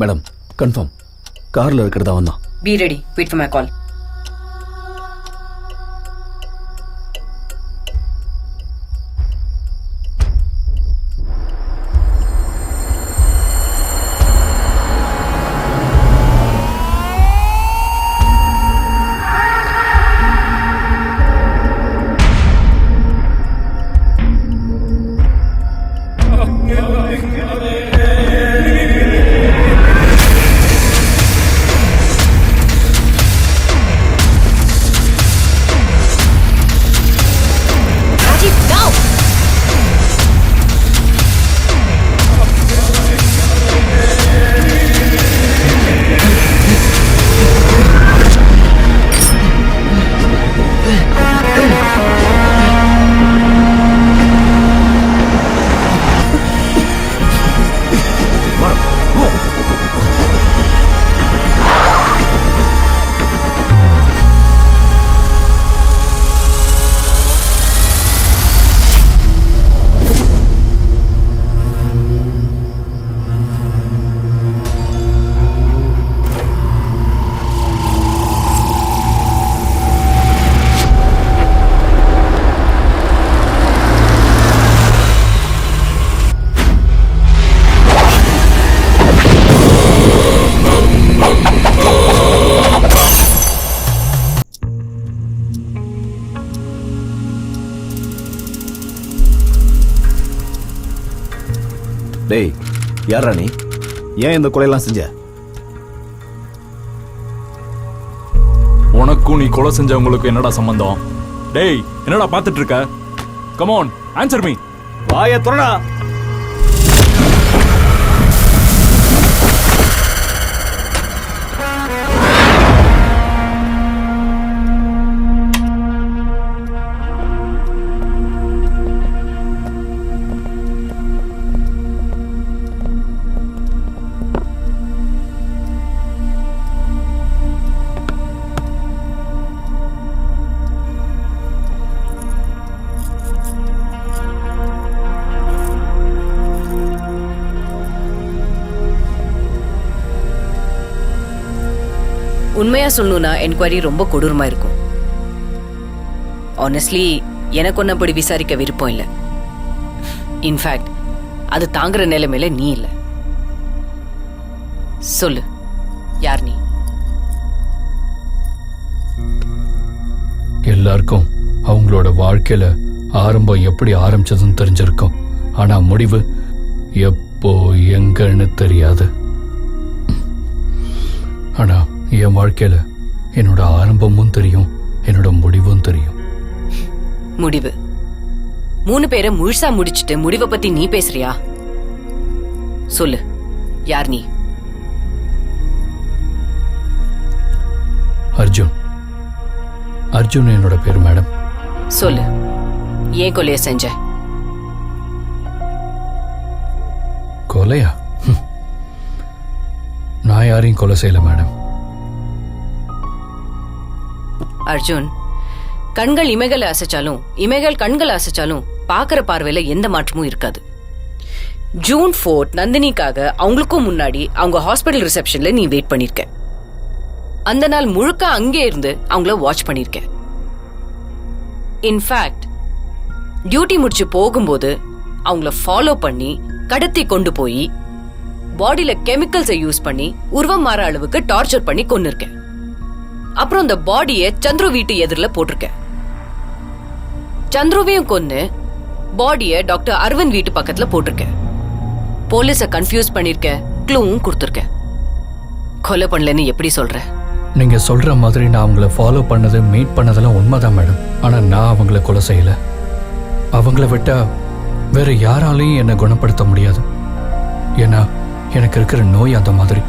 Madam confirm கார்ல இருக்கிறதா வந்தான். Be ready. Wait for my call. டேய் யாரா நீ? ஏன் இந்த கொலையெல்லாம் செஞ்ச? உனக்கும் நீ கொலை செஞ்சவங்களுக்கு என்னடா சம்பந்தம்? டேய் என்னடா பார்த்துட்டு இருக்க? Come on answer me. வாயை திறடா. உண்மையா சொல்லணும்னா என்கொயரி ரொம்ப கொடூரமா இருக்கும். ஆனஸ்ட்லி எனக்கு ஒன்னும் அப்படி விசாரிக்க விருப்பம் இல்லை. இன்ஃபேக்ட் அது தாங்குற நிலைமையில நீ இல்லை. சொல்லு, யார் நீ? எல்லாருக்கும் அவங்களோட வாழ்க்கையில ஆரம்பம் எப்படி ஆரம்பிச்சதுன்னு தெரிஞ்சிருக்கும். ஆனா முடிவு எப்போ எங்கன்னு தெரியாது. ஆனா என் வாழ்க்கையில என்னோட ஆரம்பமும் தெரியும், என்னோட முடிவும் தெரியும். முடிவு 3 பேரை முழுசா முடிச்சிட்டு முடிவை பத்தி நீ பேசுறியா? சொல்லு, யார் நீ? அர்ஜுன். அர்ஜுன் என்னோட பேரு மேடம். சொல்லு, ஏன் கொலைய செஞ்ச? கொலையா? நான் யாரையும் கொலை செய்யல மேடம். அர்ஜுன், கண்கள் இமைகளை அசைச்சாலும் இமைகள் கண்கள் அசைச்சாலும் பாக்குற பார்வையில எந்த மாற்றமும் இருக்காது. ஜூன் 4 நந்தினிக்காக அவங்களுக்கும் முன்னாடி அவங்க ஹாஸ்பிட்டல் ரிசப்ஷன்ல நீ வெயிட் பண்ணிருக்க. அந்த நாள் முழுக்க அங்கே இருந்து அவங்கள வாட்ச் பண்ணிருக்க. இன்ஃபேக்ட் டியூட்டி முடிச்சு போகும்போது அவங்கள ஃபாலோ பண்ணி கடத்தி கொண்டு போய் பாடியில கெமிக்கல்ஸை யூஸ் பண்ணி உருவம் மாற அளவுக்கு டார்ச்சர் பண்ணி கொன்னிருக்க. அப்புறம் அந்த பாடியை சந்துரு வீட்டு எதிரில் போட்டிருக்க. சந்துருவையும் கொன்னு பாடியை டாக்டர் அரவிந்த் வீட்டு பக்கத்துல போட்டிருக்க. போலீஸ கன்ஃபியூஸ் பண்ணிருக்க, க்ளூவும் கொடுத்திருக்க. கொலை பண்ணலன்னு எப்படி சொல்ற? நீங்க சொல்ற மாதிரி நான் அவங்கள ஃபாலோ பண்ணது, மீட் பண்ணதெல்லாம் உண்மைதான் மேடம். ஆனா நான் அவங்கள கொலை செய்யல. அவங்கள விட்டா வேற யாராலையும் என்னை குணப்படுத்த முடியாது. ஏன்னா எனக்கு இருக்கிற நோய் அந்த மாதிரி.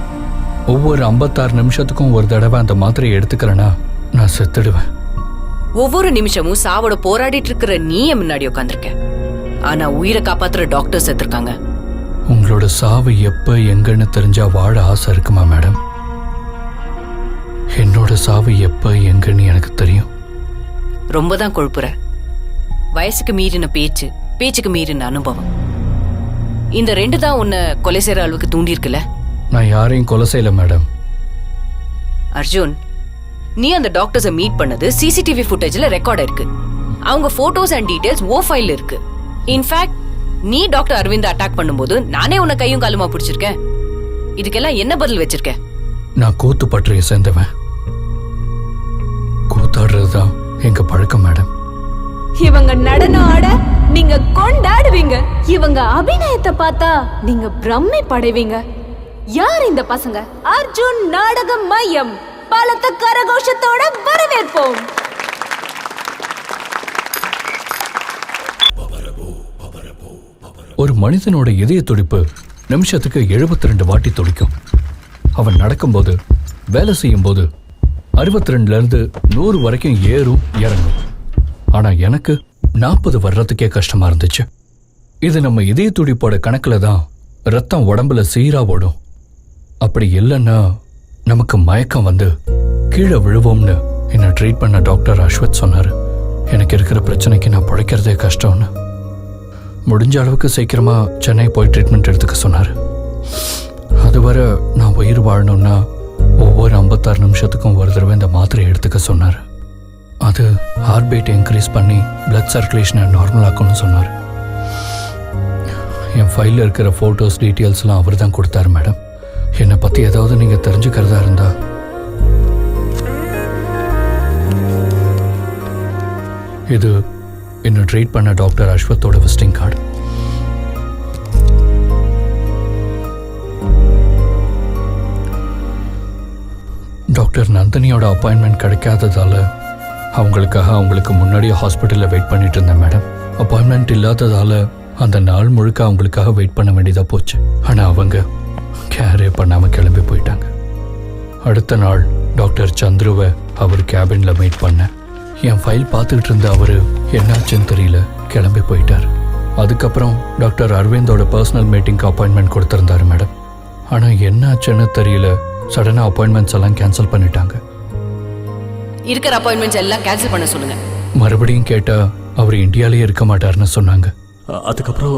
ஒவ்வொரு 56 நிமிஷத்துக்கும் ஒரு தடவை அந்த மாத்திரையை எடுத்துக்கிறேன்னா நான் செத்துடுவேன். ஒவ்வொரு நிமிஷமும் சாவோட போராடிட்டு இருக்கிற நீ முன்னாடி உட்காந்துருக்க. ஆனா உயிரை காப்பாத்துற டாக்டர் செத்துருக்காங்க. உங்களோட சாவு எப்ப எங்கன்னு தெரிஞ்சா வாழ ஆசை இருக்குமா மேடம்? என்னோட சாவு எப்ப எங்கன்னு எனக்கு தெரியும். ரொம்ப தான் கொழுப்புற. வயசுக்கு மீறின பேச்சு, பேச்சுக்கு மீறின அனுபவம், இந்த 2 தான் உன்னை கொலை செய்யற அளவுக்கு தூண்டி இருக்குல்ல. நான் யாரையும் கொலை செய்யல மேடம். அர்ஜுன், நீ அந்த டாக்டர்ஸை மீட் பண்ணது சிசிடிவி ஃபுட்டேஜ்ல ரெக்கார்ட் இருக்கு. அவங்க போட்டோஸ் அண்ட் டீடைல்ஸ் ஓ ஃபைல்ல இருக்கு. இன்ஃபேக்ட் நீ டாக்டர் அரவிந்த் அட்டாக் பண்ணும்போது நானே உன்னை கையும் காலுமா பிடிச்சிருக்கேன். இதுக்கெல்லாம் என்ன பதில் வச்சிருக்க? நான் கூத்து பற்றிய சேர்ந்தவன். கூத்தாடுறதுதான் எங்க பழக்கம் மேடம். இவங்க நடனம் ஆட நீங்க கொண்டாடுவீங்க. இவங்க அபிநயத்தை பார்த்தா நீங்க பிரம்மை படைவீங்க. யார் இந்த பசங்க? அர்ஜுன் நாடக மையம் பலத்த கரகோஷத்தோட வரவேற்போம். ஒரு மனிதனோட இதய துடிப்பு நிமிஷத்துக்கு 72 வாட்டி துடிக்கும். அவன் நடக்கும்போது, வேலை செய்யும் போது 62ல இருந்து 100 வரைக்கும் ஏறும் இறங்கும். ஆனா எனக்கு 40 வர்றதுக்கே கஷ்டமா இருந்துச்சு. இது நம்ம இதய துடிப்போட கணக்குல தான் ரத்தம் உடம்புல சீரா ஓடும். அப்படி இல்லைன்னா நமக்கு மயக்கம் வந்து கீழே விழுவோம்னு என்ன ட்ரீட் பண்ண டாக்டர் அஸ்வத் சொன்னாரு. எனக்கு இருக்கிற பிரச்சனைக்கு நான் பிழைக்கிறதே கஷ்டம்னு. முடிஞ்ச அளவுக்கு சீக்கிரமா சென்னை போய் ட்ரீட்மெண்ட் எடுத்துக்க சொன்னாரு. அதுவரை நான் உயிர் வாழணும்னா ஒவ்வொரு 56 நிமிஷத்துக்கும் ஒரு தடவை இந்த மாத்திரை எடுத்துக்க சொன்னார். அது ஹார்ட் பீட் இன்க்ரீஸ் பண்ணி பிளட் சர்க்குலேஷனை நார்மல் ஆக்கணும்னு சொன்னார். என் ஃபைலில் இருக்கிற ஃபோட்டோஸ் டீட்டெயில்ஸ்லாம் அவர் தான் கொடுத்தாரு மேடம். என்னை பற்றி ஏதாவது நீங்கள் தெரிஞ்சுக்கிறதா இருந்தா இது என்ன ட்ரீட் பண்ண டாக்டர் அஸ்வத்தோட விசிட்டிங் கார்டு. டாக்டர் நந்தினியோட அப்பாயின்மெண்ட் கிடைக்காததால அவங்களுக்கு முன்னாடியே ஹாஸ்பிட்டலில் வெயிட் பண்ணிட்டு இருந்தேன் மேடம். அப்பாயின்மெண்ட் இல்லாததால அந்த நாள் முழுக்க அவங்களுக்காக வெயிட் பண்ண வேண்டியதாக போச்சு. ஆனால் அவங்க கேரே பண்ணாமல் கிளம்பி போயிட்டாங்க. அடுத்த நாள் டாக்டர் சந்துருவை அவர் கேபினில் மீட் பண்ணேன். என் ஃபைல் பார்த்துக்கிட்டு இருந்த அவர் என்னாச்சுன்னு தெரியல கிளம்பி போயிட்டார். அதுக்கப்புறம் டாக்டர் அரவிந்தோட பர்சனல் மீட்டிங்க்கு அப்பாயின்மெண்ட் கொடுத்துருந்தாரு மேடம். ஆனால் என்னாச்சுன்னு தெரியல, சடனாக அப்பாயின்மெண்ட்ஸ் எல்லாம் கேன்சல் பண்ணிட்டாங்க. இருக்கிற அப்பாயின்மெண்ட்ஸ் எல்லாம் கேன்சல் பண்ண சொல்லுங்க. மறுபடியும் கேட்டால் அவர் இந்தியாவிலேயே இருக்க மாட்டாருன்னு சொன்னாங்க. அதுக்கப்புறம்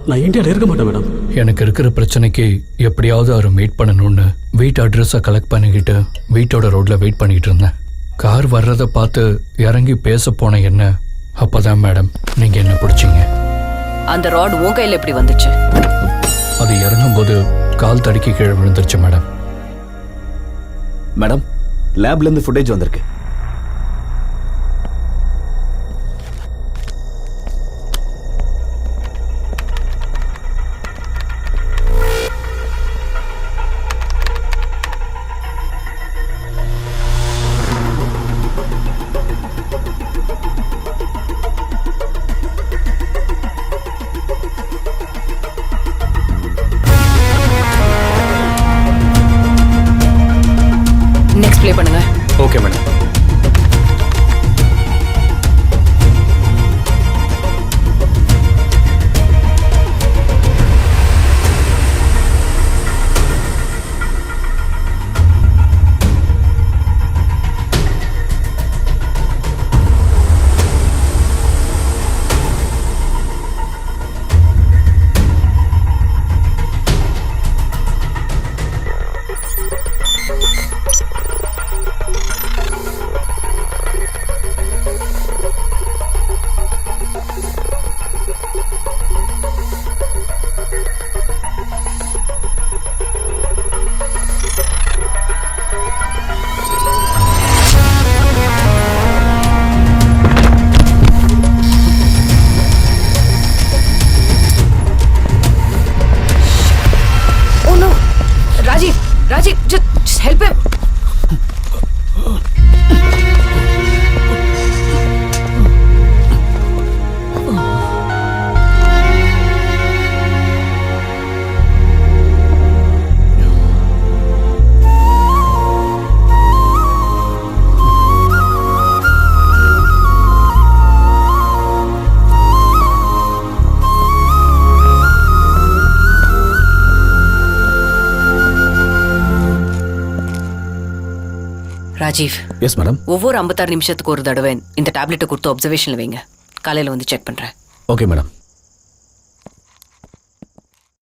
நான் இந்தியாவில் இருக்க மாட்டேன் மேடம். எனக்கு இருக்கிற பிரச்சனைக்கு எப்படியாவது அவரை மீட் பண்ணணும்னு வீட்டு அட்ரஸை கலெக்ட் பண்ணிக்கிட்டு வீட்டோட ரோட்டில் வெயிட் பண்ணிக்கிட்டு இருந்தேன். கார் வர்றதை பார்த்து இறங்கி பேச போன என்ன அப்போதான் மேடம் நீங்கள் என்ன பிடிச்சிங்க. அந்த ராட் உன் கையில் எப்படி வந்துச்சு? அது இறங்கும்போது கால் தடுக்கி கீழே விழுந்துருச்சு மேடம். மேடம், லேப்லேருந்து ஃபுட்டேஜ் வந்திருக்கு. நெக்ஸ்ட் ப்ளே பண்ணுங்க. Okay madam. Rajiv, just help him. Rajiv. Yes madam. ஒவ்வொரு 56 நிமிஷத்துக்கு ஒரு தடவை இந்த டேப்லெட்டை கொடுத்து அப்சர்வேஷன்ல வைங்க. காலையில வந்து செக் பண்றேன். Okay madam.